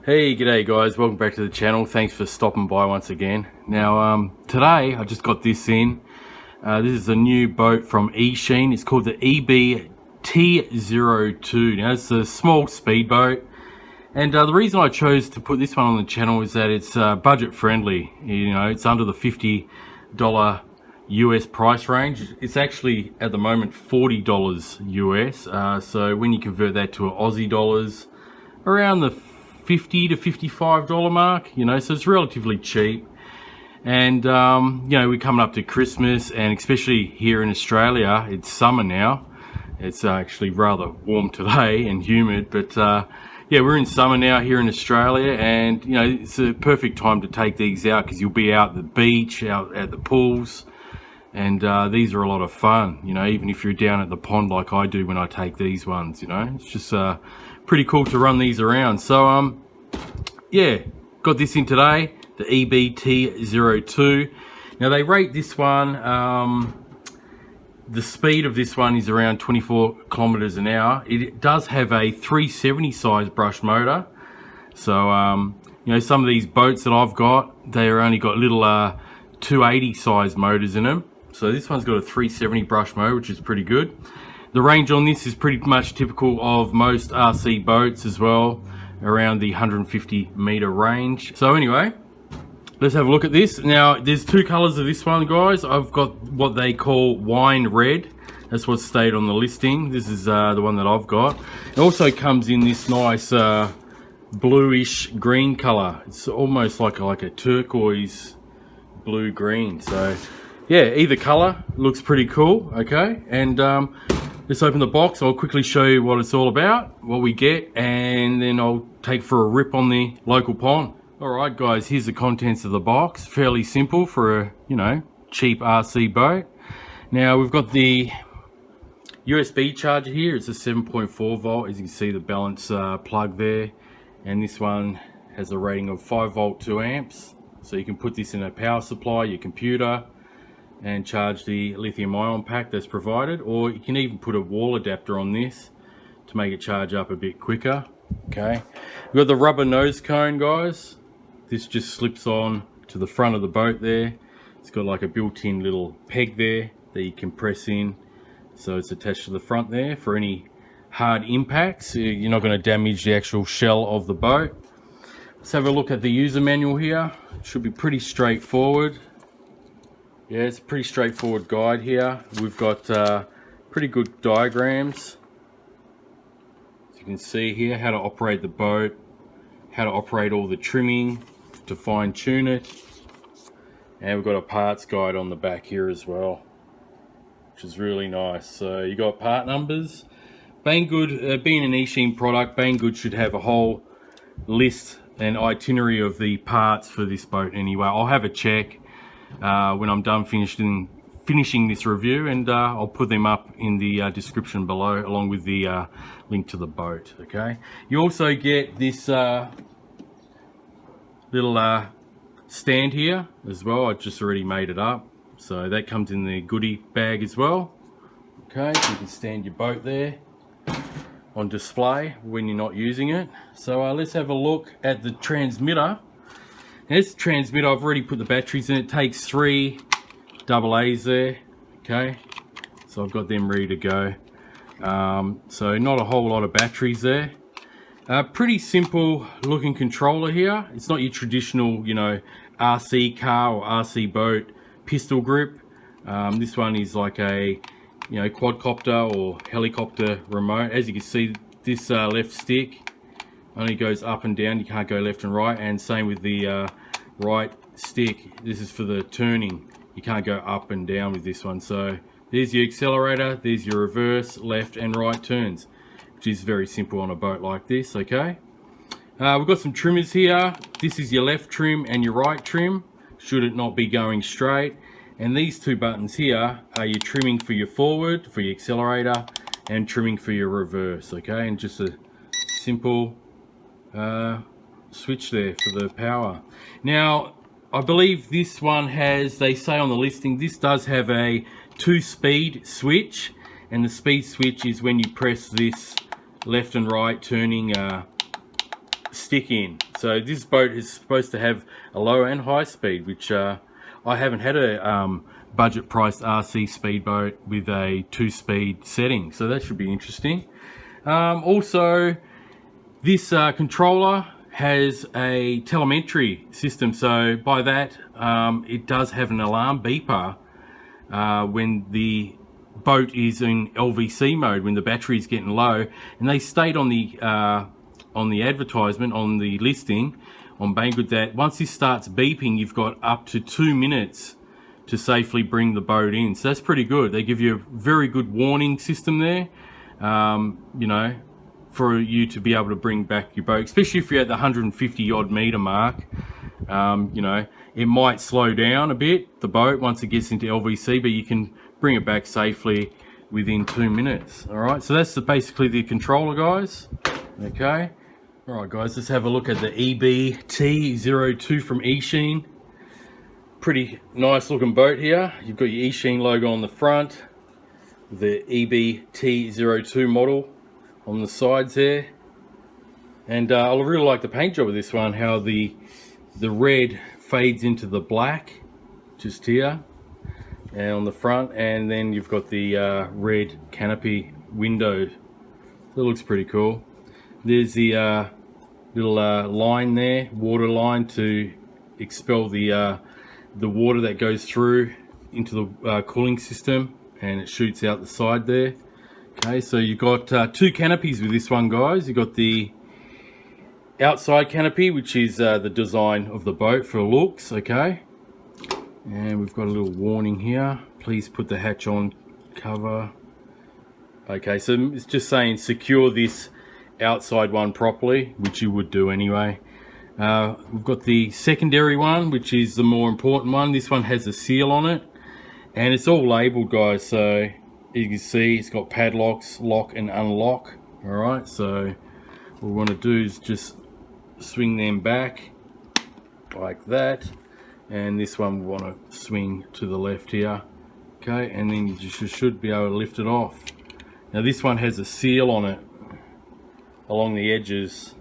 Hey, g'day guys, welcome back to the channel. Thanks for stopping by once again. Now today I just got this in. This is a new boat from EACHINE. It's called the EBT02. Now it's a small speedboat, and the reason I chose to put this one on the channel is that it's budget friendly. You know, it's under the $50 US price range. It's actually at the moment $40 US, so when you convert that to Aussie dollars, around the $50 to $55 mark, you know, so it's relatively cheap. And you know, we're coming up to Christmas, and especially here in Australia, it's summer now. It's actually rather warm today and humid, but yeah, we're in summer now here in Australia, and you know, it's a perfect time to take these out because you'll be out at the beach, out at the pools, and these are a lot of fun, you know, even if you're down at the pond like I do when I take these ones. You know, it's just pretty cool to run these around. So yeah, got this in today, the EBT02. Now they rate this one, the speed of this one is around 24 kilometers an hour. It does have a 370 size brush motor. So you know, some of these boats that I've got, they're only got little 280 size motors in them. So this one's got a 370 brush motor, which is pretty good. The range on this is pretty much typical of most RC boats as well, around the 150 meter range. So anyway, let's have a look at this. Now there's two colors of this one, guys. I've got what they call wine red. That's what's stated on the listing. This is the one that I've got. It also comes in this nice bluish green color. It's almost like a turquoise blue green. So yeah, either color looks pretty cool. Okay, and let's open the box. I'll quickly show you what it's all about, what we get, and then I'll take for a rip on the local pond. Alright guys, here's the contents of the box. Fairly simple for a, you know, cheap RC boat. Now we've got the USB charger here. It's a 7.4 volt. As you can see, the balance plug there. And this one has a rating of 5 volt 2 amps. So you can put this in a power supply, your computer, and charge the lithium ion pack that's provided, or you can even put a wall adapter on this to make it charge up a bit quicker. Okay, we've got the rubber nose cone, guys. This just slips on to the front of the boat there. It's got like a built-in little peg there that you can press in, so it's attached to the front there for any hard impacts. You're not going to damage the actual shell of the boat. Let's have a look at the user manual here. It should be pretty straightforward. Yeah, it's a pretty straightforward guide here. We've got pretty good diagrams. As you can see here, how to operate the boat, how to operate all the trimming to fine tune it. And we've got a parts guide on the back here as well, which is really nice. So you got part numbers. Banggood, being an EACHINE product, Banggood should have a whole list and itinerary of the parts for this boat anyway. I'll have a check when I'm done finishing this review, and I'll put them up in the description below, along with the link to the boat. Okay, you also get this little stand here as well. I just already made it up, so that comes in the goodie bag as well. Okay, so you can stand your boat there on display when you're not using it. So let's have a look at the transmitter. Now this transmitter, I've already put the batteries in. It takes 3 AA's there. Okay, so I've got them ready to go. So not a whole lot of batteries there. Pretty simple looking controller here. It's not your traditional, you know, RC car or RC boat pistol grip. This one is like a, you know, quadcopter or helicopter remote. As you can see, this left stick only goes up and down. You can't go left and right, and same with the right stick. This is for the turning. You can't go up and down with this one. So there's your accelerator, there's your reverse, left and right turns, which is very simple on a boat like this. Okay, we've got some trimmers here. This is your left trim and your right trim, should it not be going straight. And these two buttons here are your trimming for your forward, for your accelerator, and trimming for your reverse. Okay, and just a simple switch there for the power. Now I believe this one has, they say on the listing, this does have a 2-speed switch, and the speed switch is when you press this left and right turning stick in. So this boat is supposed to have a low and high speed, which I haven't had a budget priced RC speedboat with a 2-speed setting, so that should be interesting. Also, this controller has a telemetry system, so by that it does have an alarm beeper when the boat is in LVC mode, when the battery is getting low. And they state on the advertisement, on the listing on Banggood, that once this starts beeping, you've got up to 2 minutes to safely bring the boat in. So that's pretty good. They give you a very good warning system there, you know, for you to be able to bring back your boat, especially if you're at the 150 odd meter mark. You know, it might slow down a bit, the boat, once it gets into LVC, but you can bring it back safely within 2 minutes. All right, so that's basically the controller, guys. Okay, all right, guys, let's have a look at the EBT02 from EACHINE. Pretty nice looking boat here. You've got your EACHINE logo on the front, the EBT02 model on the sides there. And I really like the paint job of this one, how the red fades into the black just here and on the front, and then you've got the red canopy window. That looks pretty cool. There's the little line there, water line, to expel the water that goes through into the cooling system, and it shoots out the side there. Okay, so you've got 2 canopies with this one, guys. You've got the outside canopy, which is the design of the boat for looks, okay? And we've got a little warning here. Please put the hatch on cover. Okay, so it's just saying secure this outside one properly, which you would do anyway. We've got the secondary one, which is the more important one. This one has a seal on it, and it's all labeled, guys. So you can see it's got padlocks, lock and unlock. All right, so what we want to do is just swing them back like that, and this one we want to swing to the left here. Okay, and then you just should be able to lift it off. Now this one has a seal on it along the edges,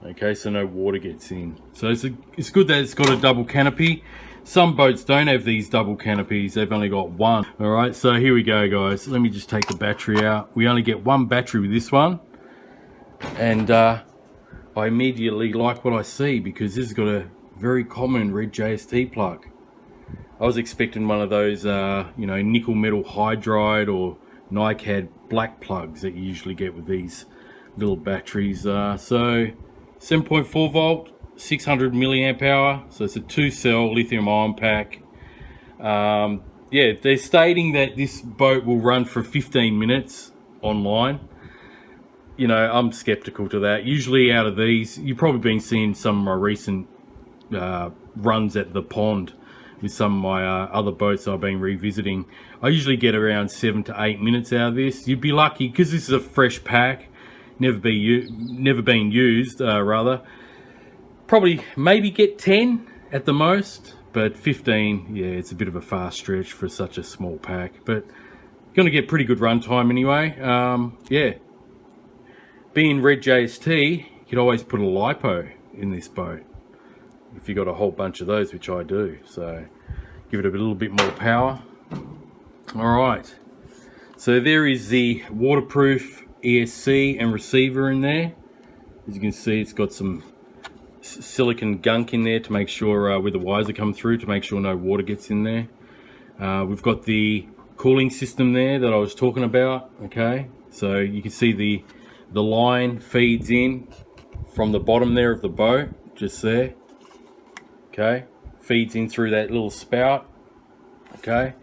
okay, so no water gets in. So it's good that it's got a double canopy. Some boats don't have these double canopies, they've only got one. All right, so here we go, guys. Let me just take the battery out. We only get one battery with this one, and I immediately like what I see, because this has got a very common red JST plug. I was expecting one of those you know, nickel metal hydride or NiCad black plugs that you usually get with these little batteries. So 7.4 volt, 600 milliamp hour, so it's a 2-cell lithium ion pack. Yeah, they're stating that this boat will run for 15 minutes online. You know, I'm skeptical to that. Usually out of these, you've probably been seeing some of my recent runs at the pond with some of my other boats I've been revisiting. I usually get around 7 to 8 minutes out of this. You'd be lucky, because this is a fresh pack, never been used, rather. Probably maybe get 10 at the most, but 15, yeah, it's a bit of a fast stretch for such a small pack, but gonna get pretty good run time anyway. Yeah, being red JST, you could always put a lipo in this boat if you got a whole bunch of those, which I do. So give it a little bit more power. All right, so there is the waterproof ESC and receiver in there. As you can see, it's got some silicon gunk in there to make sure where the wires are coming through, to make sure no water gets in there. We've got the cooling system there that I was talking about. Okay, so you can see the line feeds in from the bottom there of the boat, just there. Okay, feeds in through that little spout. Okay,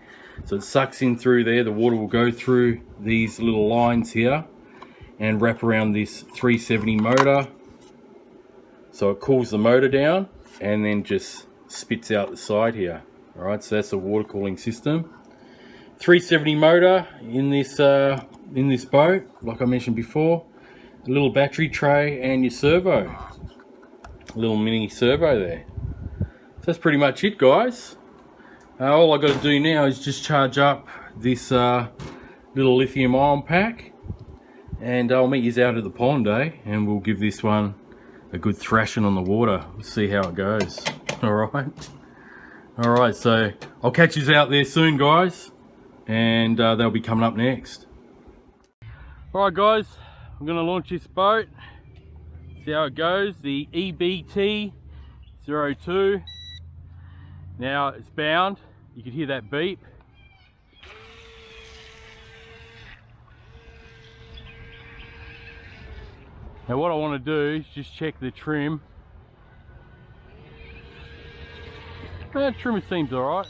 so it sucks in through there. The water will go through these little lines here and wrap around this 370 motor. So it cools the motor down and then just spits out the side here. All right, so that's the water cooling system. 370 motor in this boat, like I mentioned before. A little battery tray and your servo, a little mini servo there. So that's pretty much it, guys. All I got to do now is just charge up this little lithium ion pack, and I'll meet you out at the pond, and we'll give this one a good thrashing on the water. We'll see how it goes. Alright, so I'll catch you out there soon, guys, and they'll be coming up next. Alright guys, I'm going to launch this boat, see how it goes, the EBT02. Now it's bound, you can hear that beep. Now what I want to do is just check the trim. Trim seems alright.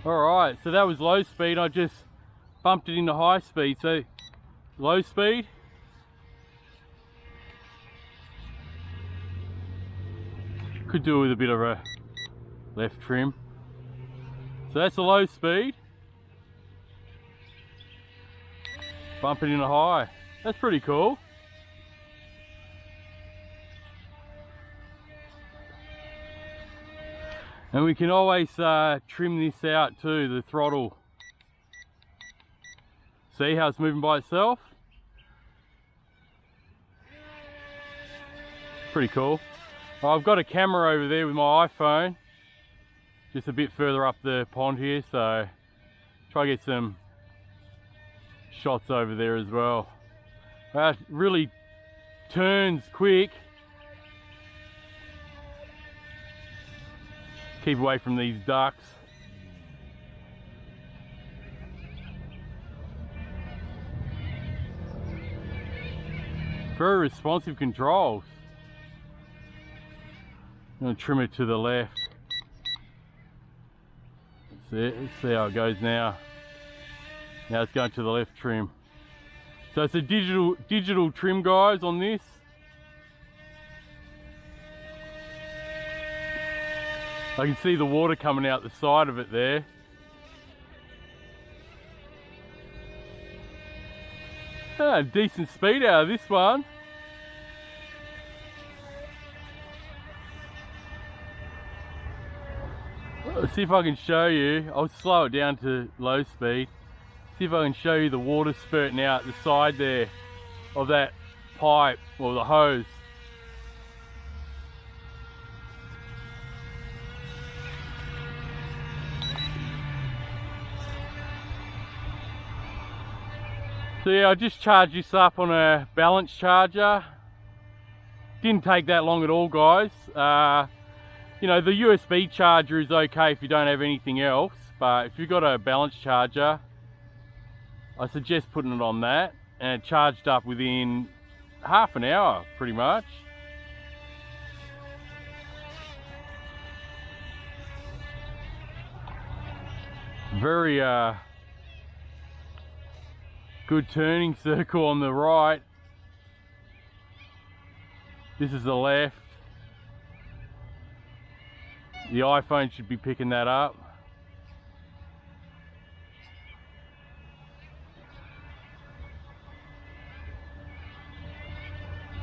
Alright, so that was low speed, I just bumped it into high speed. So low speed. Could do with a bit of a left trim. So that's a low speed. Bump it into high. That's pretty cool. And we can always trim this out too, the throttle. See how it's moving by itself? Pretty cool. I've got a camera over there with my iPhone, just a bit further up the pond here, so try to get some shots over there as well. That really turns quick. Keep away from these ducks. Very responsive controls. I'm going to trim it to the left. Let's see how it goes now. Now it's going to the left trim. So it's a digital trim, guys, on this. I can see the water coming out the side of it there. Decent speed out of this one. Let's see if I can show you. I'll slow it down to low speed. See if I can show you the water spurting out the side there of that pipe or the hose. So yeah, I just charged this up on a balance charger. Didn't take that long at all, guys. You know, the USB charger is okay if you don't have anything else, but if you've got a balance charger, I suggest putting it on that, and it charged up within half an hour, pretty much. Very good turning circle on the right. This is the left. The iPhone should be picking that up.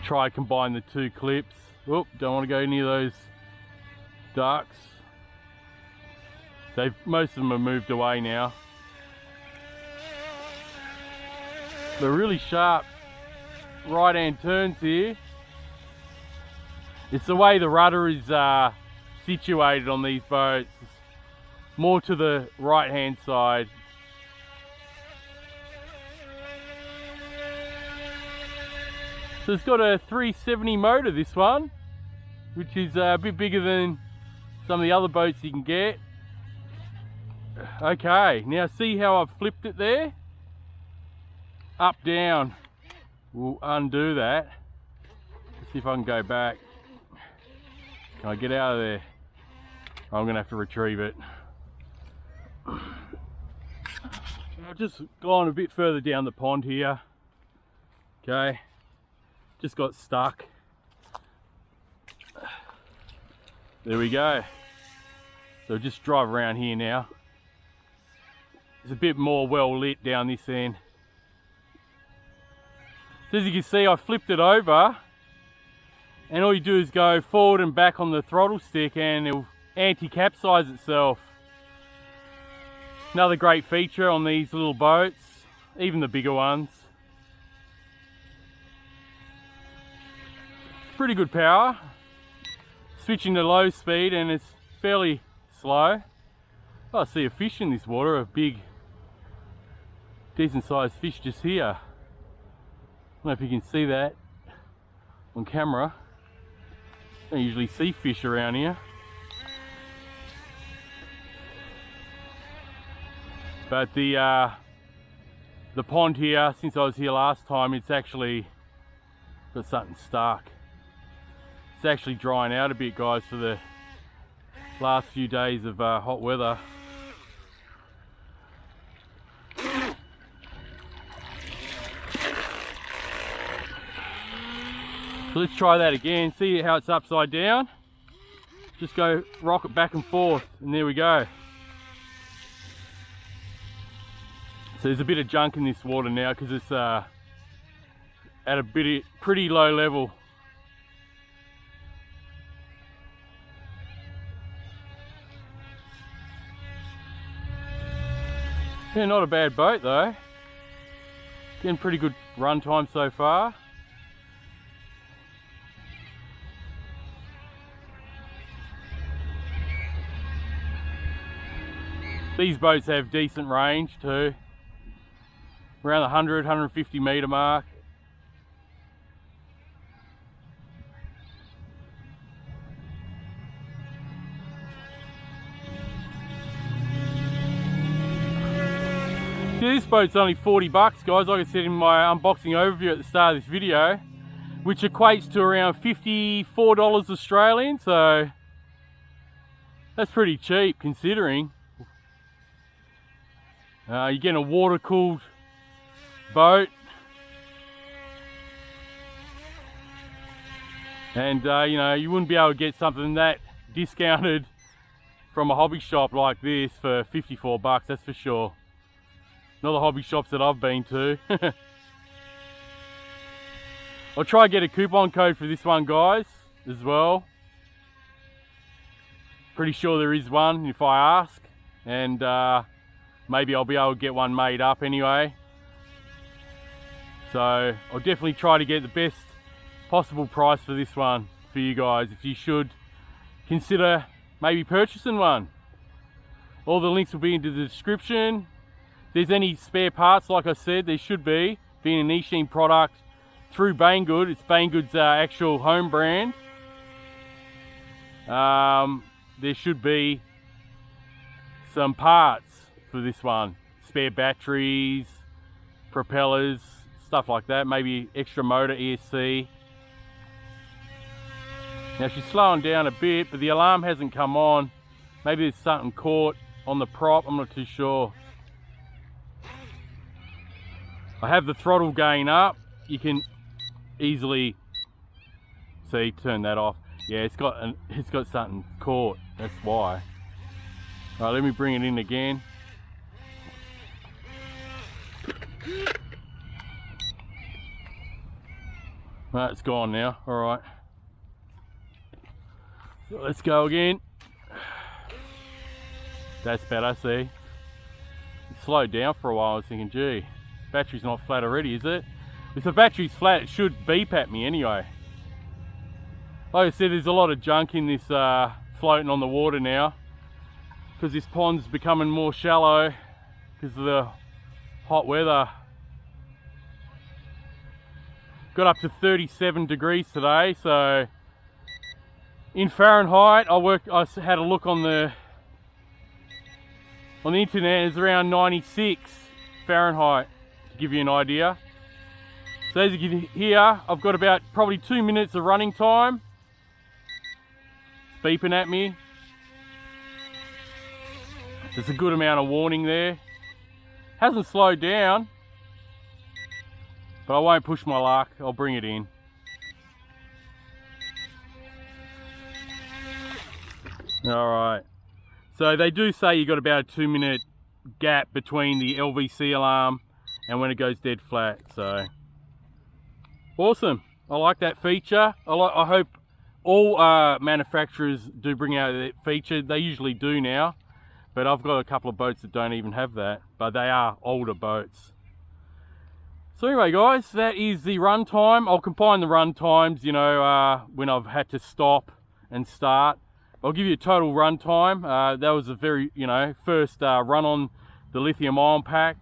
Try to combine the two clips. Oop, don't want to go near those ducks. Most of them have moved away now. They're really sharp right-hand turns here. It's the way the rudder is situated on these boats. It's more to the right-hand side. So it's got a 370 motor, this one, which is a bit bigger than some of the other boats you can get. Okay, now see how I've flipped it there? Up, down. We'll undo that. Let's see if I can go back. Can I get out of there? I'm gonna have to retrieve it. I've just gone a bit further down the pond here. Okay, just got stuck. There we go. So just drive around here now. It's a bit more well lit down this end. So as you can see, I flipped it over, and all you do is go forward and back on the throttle stick and it'll anti-capsize itself. Another great feature on these little boats, even the bigger ones. pretty good power. Switching to low speed and it's fairly slow. Oh, I see a fish in this water, a big, decent sized fish just here. I don't know if you can see that on camera. I don't usually see fish around here. But the pond here, since I was here last time, it's actually got something stuck. It's actually drying out a bit, guys, for the last few days of hot weather. So let's try that again, see how it's upside down. Just go rock it back and forth, and there we go. So there's a bit of junk in this water now because it's at a pretty low level. Yeah, not a bad boat though. Getting pretty good run time so far. These boats have decent range too. Around the 100, 150 metre mark. This boat's only 40 bucks, guys, like I said in my unboxing overview at the start of this video, which equates to around $54 Australian, so that's pretty cheap considering. You're getting a water-cooled boat, and you know, you wouldn't be able to get something that discounted from a hobby shop like this for 54 bucks, that's for sure. Not the hobby shops that I've been to. I'll try and get a coupon code for this one, guys, as well. Pretty sure there is one if I ask, and maybe I'll be able to get one made up anyway. So I'll definitely try to get the best possible price for this one for you guys, if you should consider maybe purchasing one. All the links will be in the description. If there's any spare parts, like I said, there should be, being an EACHINE product through Banggood. It's Banggood's actual home brand. There should be some parts for this one. Spare batteries, propellers, stuff like that. Maybe extra motor, ESC. Now she's slowing down a bit, but the alarm hasn't come on. Maybe there's something caught on the prop, I'm not too sure. I have the throttle gain up. You can easily see, turn that off. Yeah, it's got something caught, that's why. All right, let me bring it in again. Right, it's gone now, all right. So let's go again. That's better, see. It slowed down for a while. I was thinking, gee, battery's not flat already, is it? If the battery's flat, it should beep at me anyway. Like I said, there's a lot of junk in this floating on the water now, because this pond's becoming more shallow because of the hot weather. Got up to 37 degrees today, so in Fahrenheit, I had a look on the internet. It's around 96 Fahrenheit, to give you an idea. So as you can hear, I've got about probably 2 minutes of running time. It's beeping at me. There's a good amount of warning there. Hasn't slowed down, but I won't push my luck. I'll bring it in. All right. So they do say you got about a 2 minute gap between the LVC alarm and when it goes dead flat. So awesome. I like that feature. I hope all manufacturers do bring out that feature. They usually do now, but I've got a couple of boats that don't even have that, but they are older boats. So anyway guys, that is the run time. I'll combine the run times, you know, when I've had to stop and start. I'll give you a total run time. That was a very, you know, first run on the lithium ion pack.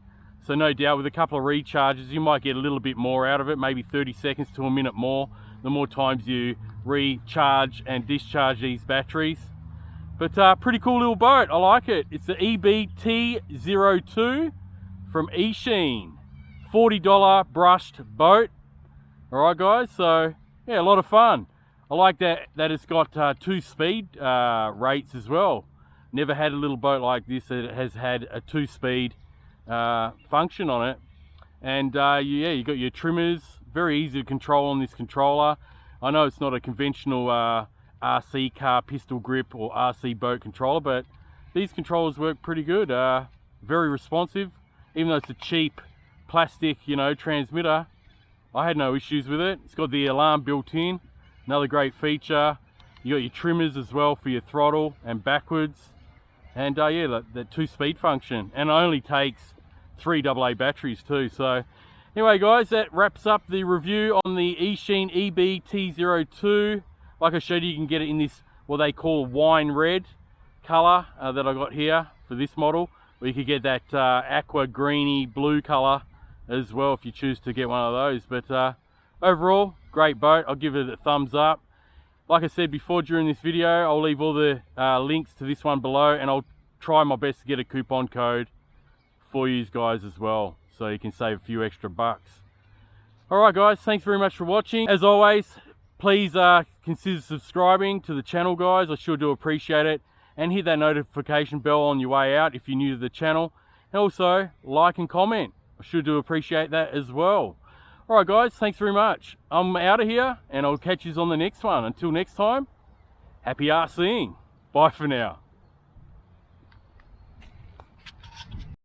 So no doubt with a couple of recharges, you might get a little bit more out of it, maybe 30 seconds to a minute more, the more times you recharge and discharge these batteries. But pretty cool little boat, I like it. It's the EBT02 from EACHINE. $40 brushed boat. Alright guys, so yeah, a lot of fun. I like that it's got 2 speed rates as well. Never had a little boat like this that has had a 2-speed function on it. And yeah, you got your trimmers, very easy to control on this controller. I know it's not a conventional RC car pistol grip or RC boat controller, but these controllers work pretty good. Very responsive, even though it's a cheap plastic, you know, transmitter. I had no issues with it. It's got the alarm built in, another great feature. You got your trimmers as well for your throttle and backwards, and yeah, that 2-speed function, and it only takes 3 AA batteries too. So anyway guys, that wraps up the review on the EACHINE EBT02. Like I showed you, you can get it in this, what they call wine red color that I got here for this model, or you could get that aqua greeny blue color as well if you choose to get one of those. But overall, great boat. I'll give it a thumbs up. Like I said before during this video, I'll leave all the links to this one below, and I'll try my best to get a coupon code for you guys as well, so you can save a few extra bucks. Alright guys, thanks very much for watching. As always, please consider subscribing to the channel guys, I sure do appreciate it. And hit that notification bell on your way out if you're new to the channel. And also, like and comment. I sure do appreciate that as well. Alright guys, thanks very much. I'm out of here, and I'll catch you on the next one. Until next time, happy RCing. Bye for now.